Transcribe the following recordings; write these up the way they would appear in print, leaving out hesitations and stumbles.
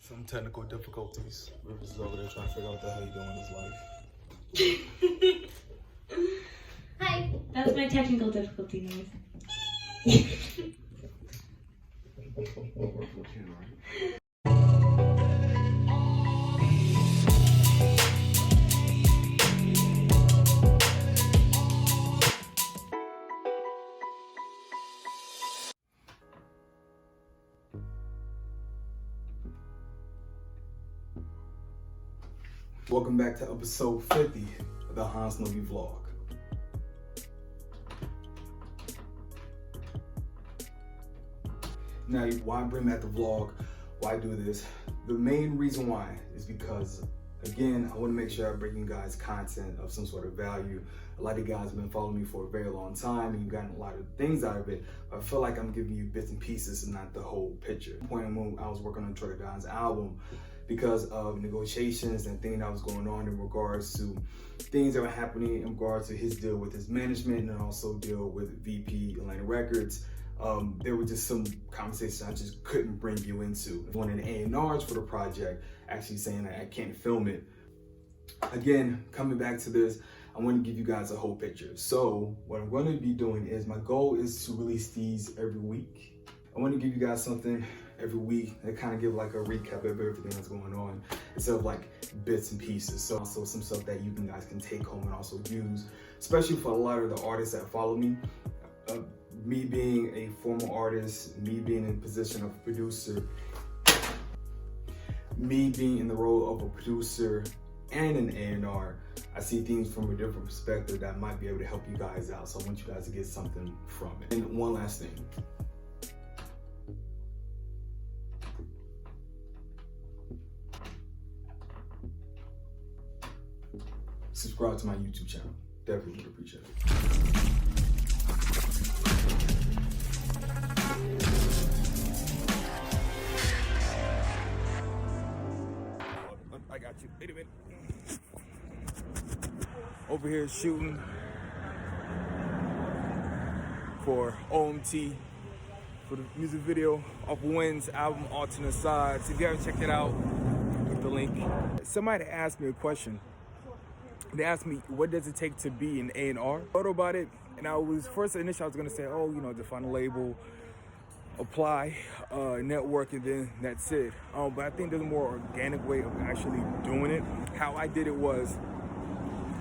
Some technical difficulties. Rivers is over there trying to figure out what the hell he doing in his life. Hi. That's my technical difficulty noise. Welcome back to episode 50 of the Hanz Nobe vlog. Now, why bring back the vlog? Why do this? The main reason why is because, again, I want to make sure I bring you guys content of some sort of value. A lot of you guys have been following me for a very long time and you've gotten a lot of things out of it. I feel like I'm giving you bits and pieces and not the whole picture. When I was working on Troy Don's album, because of negotiations and things that was going on in regards to things that were happening in regards to his deal with his management and also deal with VP Atlantic Records. There were just some conversations I just couldn't bring you into. One of the A&Rs for the project actually saying that I can't film it. Again, coming back to this, I want to give you guys a whole picture. So what I'm going to be doing is, my goal is to release these every week. I want to give you guys something every week that kind of give like a recap of everything that's going on instead of like bits and pieces. So also some stuff that you guys can take home and also use, especially for a lot of the artists that follow me. Me being a former artist, me being in the position of a producer, me being in the role of a producer and an A&R, I see things from a different perspective that might be able to help you guys out. So I want you guys to get something from it. And one last thing. Subscribe to my YouTube channel. Definitely would appreciate it. I got you. Wait a minute. Over here shooting for OMT for the music video off Wynn's album Alternate Sides. If you haven't checked it out, click the link. Somebody asked me a question. They asked me, what does it take to be an A&R? I thought about it, and initially I was gonna say, oh, you know, define a label, apply, network, and then that's it. But I think there's a more organic way of actually doing it. How I did it was,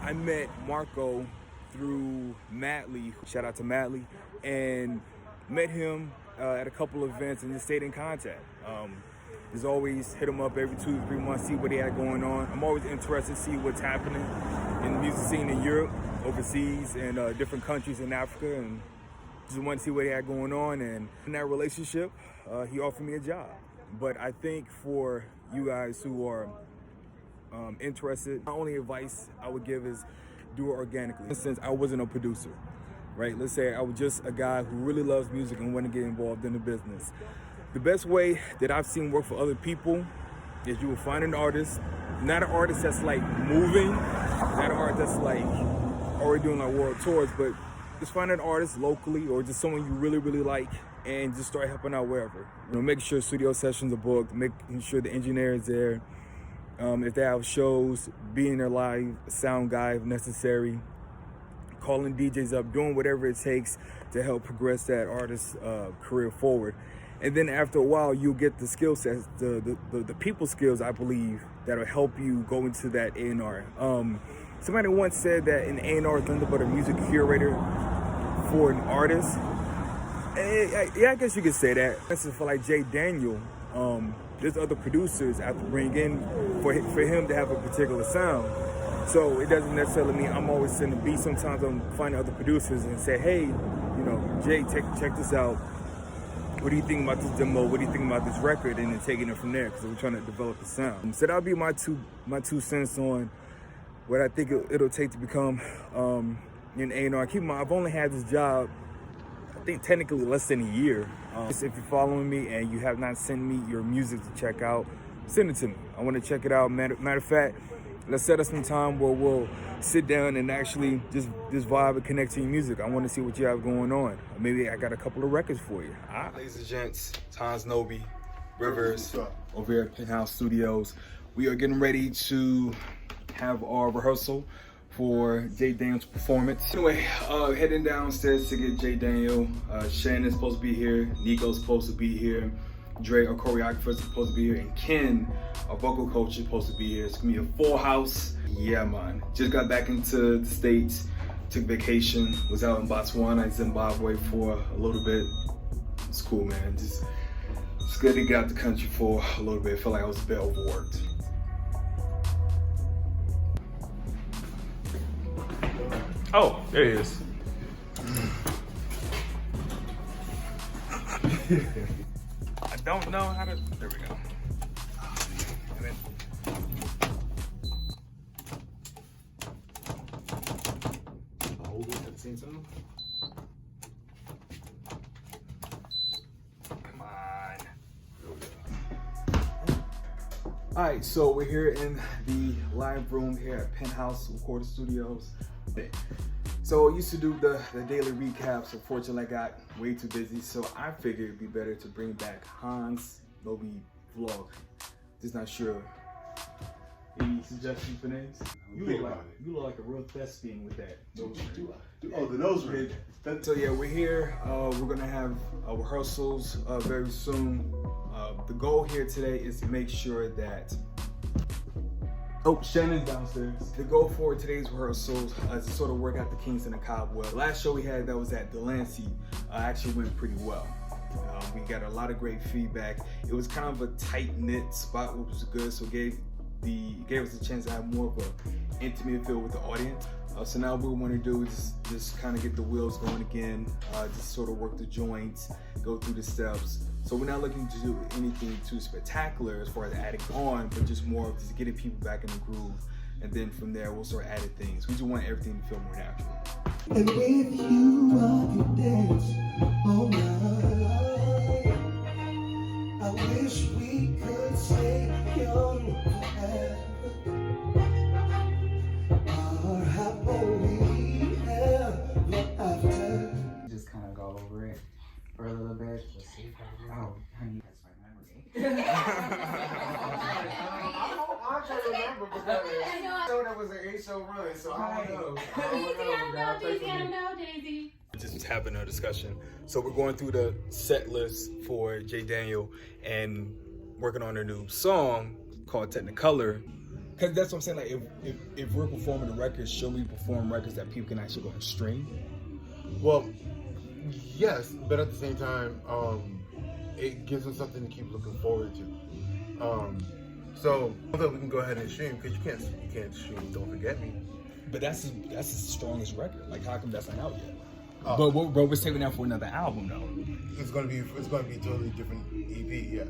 I met Marco through Madley, shout out to Madley, and met him at a couple of events and just stayed in contact. Just always hit him up every 2 to 3 months, see what he had going on. I'm always interested to see what's happening in the music scene in Europe, overseas, and different countries in Africa, and just wanted to see what he had going on. And in that relationship, he offered me a job. But I think for you guys who are interested, my only advice I would give is do it organically. Since I wasn't a producer, right? Let's say I was just a guy who really loves music and wanted to get involved in the business. The best way that I've seen work for other people is you will find an artist, not an artist that's like moving, not an artist that's like already doing like world tours, but just find an artist locally or just someone you really, really like and just start helping out wherever. You know, making sure studio sessions are booked, making sure the engineer is there. If they have shows, being their live sound guy if necessary, calling DJs up, doing whatever it takes to help progress that artist's career forward. And then after a while, you'll get the skill sets, the people skills, I believe, that'll help you go into that A&R. Somebody once said that an A&R is nothing but a music curator for an artist. Yeah, I guess you could say that. This is for like Jay Daniel. There's other producers I have to bring in for him to have a particular sound. So it doesn't necessarily mean I'm always sending beats. Sometimes I'm finding other producers and say, hey, you know, Jay, check this out. What do you think about this demo? What do you think about this record? And then taking it from there, because we're trying to develop the sound. So that'll be my two cents on what I think it'll take to become an A&R. Keep in mind, I've only had this job, I think technically less than a year. If you're following me and you have not sent me your music to check out, send it to me. I want to check it out. Matter of fact, let's set up some time where we'll sit down and actually just vibe and connect to your music. I want to see what you have going on. Maybe I got a couple of records for you. Ladies and gents, it's Hanz Nobe. Rivers over here at Penthouse Studios. We are getting ready to have our rehearsal for J Daniel's performance. Anyway, heading downstairs to get J Daniel. Shannon's supposed to be here. Nico's supposed to be here. Dre, our choreographer, is supposed to be here. And Ken, our vocal coach, is supposed to be here. It's gonna be a full house. Yeah, man. Just got back into the States. Took vacation. Was out in Botswana, Zimbabwe for a little bit. It's cool, man. Just it's good to get out the country for a little bit. I feel like I was a bit overworked. Oh, there he is. I don't know how to. There we go. And then, hold it at the same time. Come on. All right, so we're here in the live room here at Penthouse Recording Studios. So I used to do the daily recaps. Unfortunately, I got way too busy, so I figured it'd be better to bring back Hanz Nobe vlog. Just not sure. Any suggestions for names? You look like a real thespian with that nose ring. Oh, the nose ring. So yeah, we're here. We're gonna have rehearsals very soon. The goal here today is to make sure that. Oh, Shannon's downstairs. The goal for today's rehearsals is to sort of work out the kinks in the cobweb. Last show we had that was at Delancey actually went pretty well. We got a lot of great feedback. It was kind of a tight-knit spot, which was good, so gave us a chance to have more of an intimate feel with the audience. So now what we want to do is just kind of get the wheels going again, just sort of work the joints, go through the steps. So we're not looking to do anything too spectacular as far as adding on, but just more of just getting people back in the groove. And then from there, we'll start adding things. We just want everything to feel more natural. And with you, I could dance all night. I wish we could stay young forever. Or happily ever after. Just kind of go over it for a little bit. Oh, honey, that's my memory. I'm trying to remember because that was an 8-show run, so I don't know. I don't know, Daisy. Just having a discussion. So we're going through the set list for J Daniel and working on a new song called Technicolor. Cause that's what I'm saying. Like if we're performing the records, should we perform records that people can actually go and stream? Well, yes, but at the same time, it gives them something to keep looking forward to. So although we can go ahead and stream, because you can't stream Don't Forget Me. But that's the strongest record. Like how come that's not out yet? But we're saving that for another album though. It's gonna be totally different EP, yeah.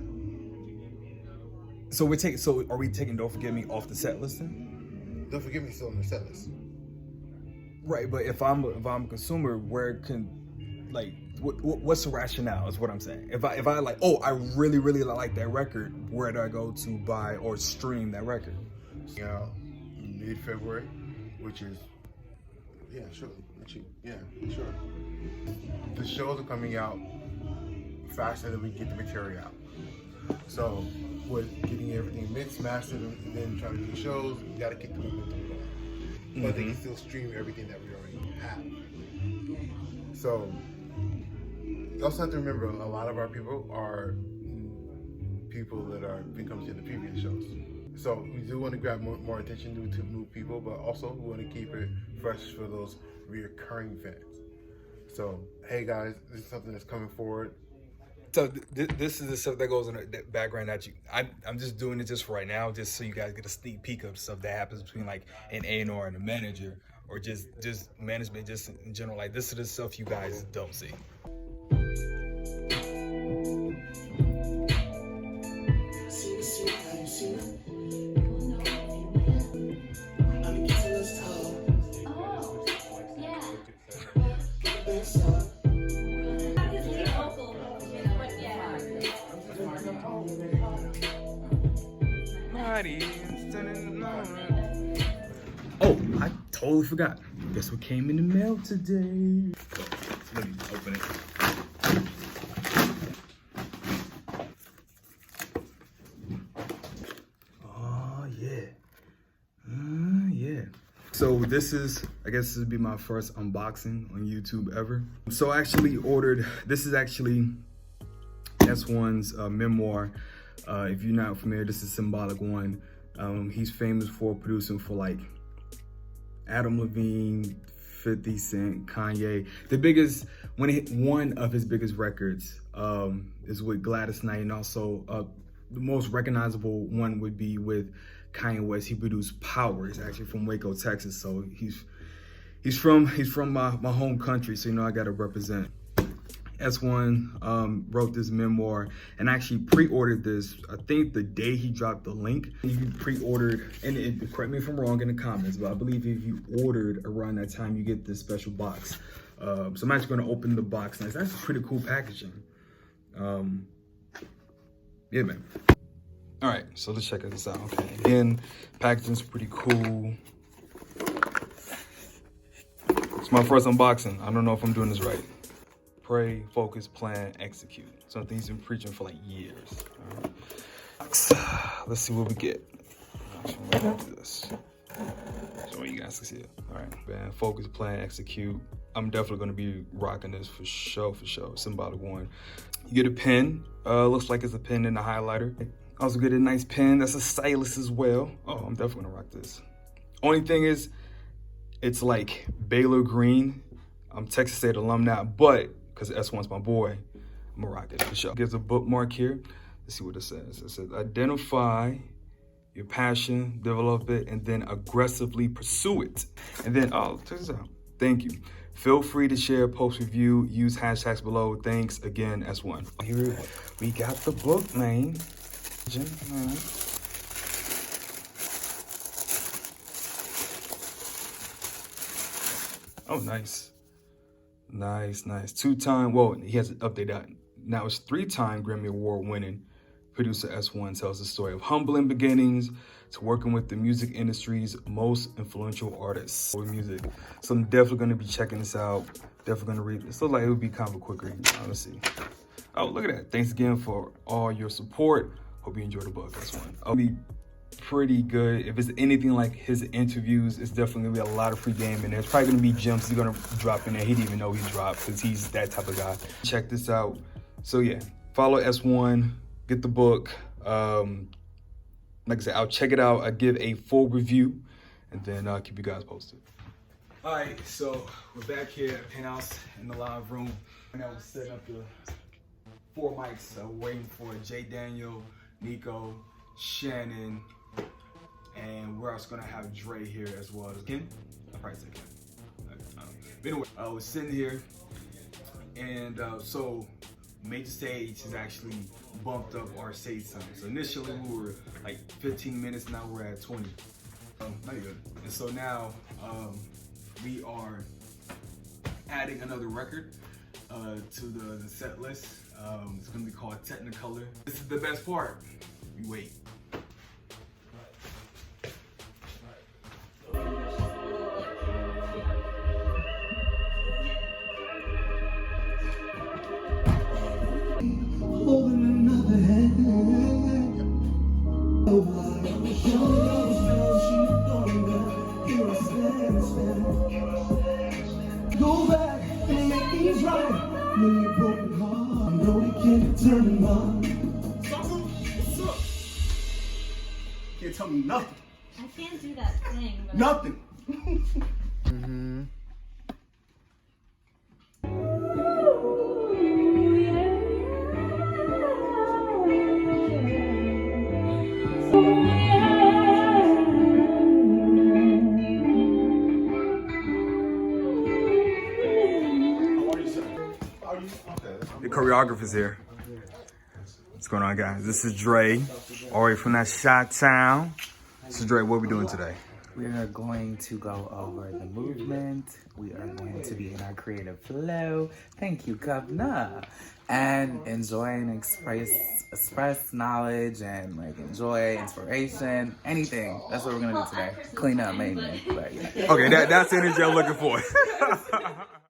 So are we taking Don't Forget Me off the set list then? Don't Forget Me still on the set list. Right, but if I'm a consumer, where can what's the rationale is what I'm saying. If I like, oh, I really like that record, where do I go to buy or stream that record? Yeah, mid-February, which is sure. The shows are coming out faster than we get the material out. So with getting everything mixed, mastered, and then trying to do shows, we gotta keep the momentum going. But they can still stream everything that we already have. So you also have to remember, a lot of our people are people that been coming to the previous shows. So we do want to grab more attention to new people, but also we want to keep it fresh for those reoccurring fans. So hey guys, this is something that's coming forward. So this is the stuff that goes in the background that I'm just doing it just for right now, just so you guys get a sneak peek of stuff that happens between like an A&R and a manager, or just management, just in general. Like this is the stuff you guys don't see. Oh, I totally forgot. Guess what came in the mail today? Let me open it. So this is, I guess this would be my first unboxing on YouTube ever. So I actually ordered, this is actually S1's memoir. If you're not familiar, this is Symbolic One. He's famous for producing for like Adam Levine, 50 Cent, Kanye. The biggest, one of his biggest records is with Gladys Knight, and also the most recognizable one would be with Kanye West. He produced Power. He's actually from Waco, Texas, so he's from my home country, so you know I gotta represent. S1 wrote this memoir and actually pre-ordered this, I think the day he dropped the link. You pre-ordered, and correct me if I'm wrong in the comments, but I believe if you ordered around that time, you get this special box. So I'm actually gonna open the box now. It's actually pretty cool packaging. Yeah, man. All right, so let's check this out. Okay, again, packaging's pretty cool. It's my first unboxing. I don't know if I'm doing this right. Pray, focus, plan, execute. Something he's been preaching for like years. All right. Let's see what we get. This. So you guys can see it. All right, man. Focus, plan, execute. I'm definitely gonna be rocking this for sure, for sure. Symbolic One. You get a pen. Looks like it's a pen and a highlighter. Also get a nice pen. That's a stylus as well. Oh, I'm definitely gonna rock this. Only thing is, it's like Baylor green. I'm Texas State alumni, but because S1's my boy, I'm gonna rock it for sure. Gives a bookmark here. Let's see what it says. It says, identify your passion, develop it, and then aggressively pursue it. And then, oh, check this out. Thank you. Feel free to share, post, review, use hashtags below. Thanks again, S1. Here we got the book, man. Oh, nice. Nice. Two-time, well, he has to update that. Now it's 3-time Grammy Award winning producer S1 tells the story of humbling beginnings to working with the music industry's most influential artists with music. So I'm definitely going to be checking this out. Definitely going to read this. Looks like it would be kind of a quick read, honestly. Oh, look at that. Thanks again for all your support. Hope you enjoy the book, S1. It'll be pretty good. If it's anything like his interviews, it's definitely gonna be a lot of free game in there. It's probably gonna be gems he's gonna drop in there. He didn't even know he dropped because he's that type of guy. Check this out. So yeah, follow S1, get the book. Like I said, I'll check it out. I give a full review and then I'll keep you guys posted. All right, so we're back here at Penthouse in the live room. And I was setting up the 4 mics, waiting for Jay Daniel, Nico, Shannon, and we're also gonna have Dre here as well. Ken? I'll probably say Ken. But anyway, I was sitting here, and so Major Stage has actually bumped up our stage time. So initially we were like 15 minutes, now we're at 20. Not good. And so now we are adding another record to the set list. It's gonna be called Technicolor. This is the best part. You wait. Holding another hand. Oh my, here I stand. Go back and make things right. When you're broken heart, no, we can't turn them on. What's up? Can't tell me nothing. I can't do that thing. But Nothing. The choreographer's here. What's going on, guys? This is Dre, all the way from that Chi-Town. This is Dre. What are we doing today? We are going to go over the movement. We are going to be in our creative flow. Thank you, Governor. And enjoy and express knowledge and like enjoy inspiration, anything. That's what we're gonna do today. Clean up mainly, but yeah. Okay, that's the energy I'm looking for.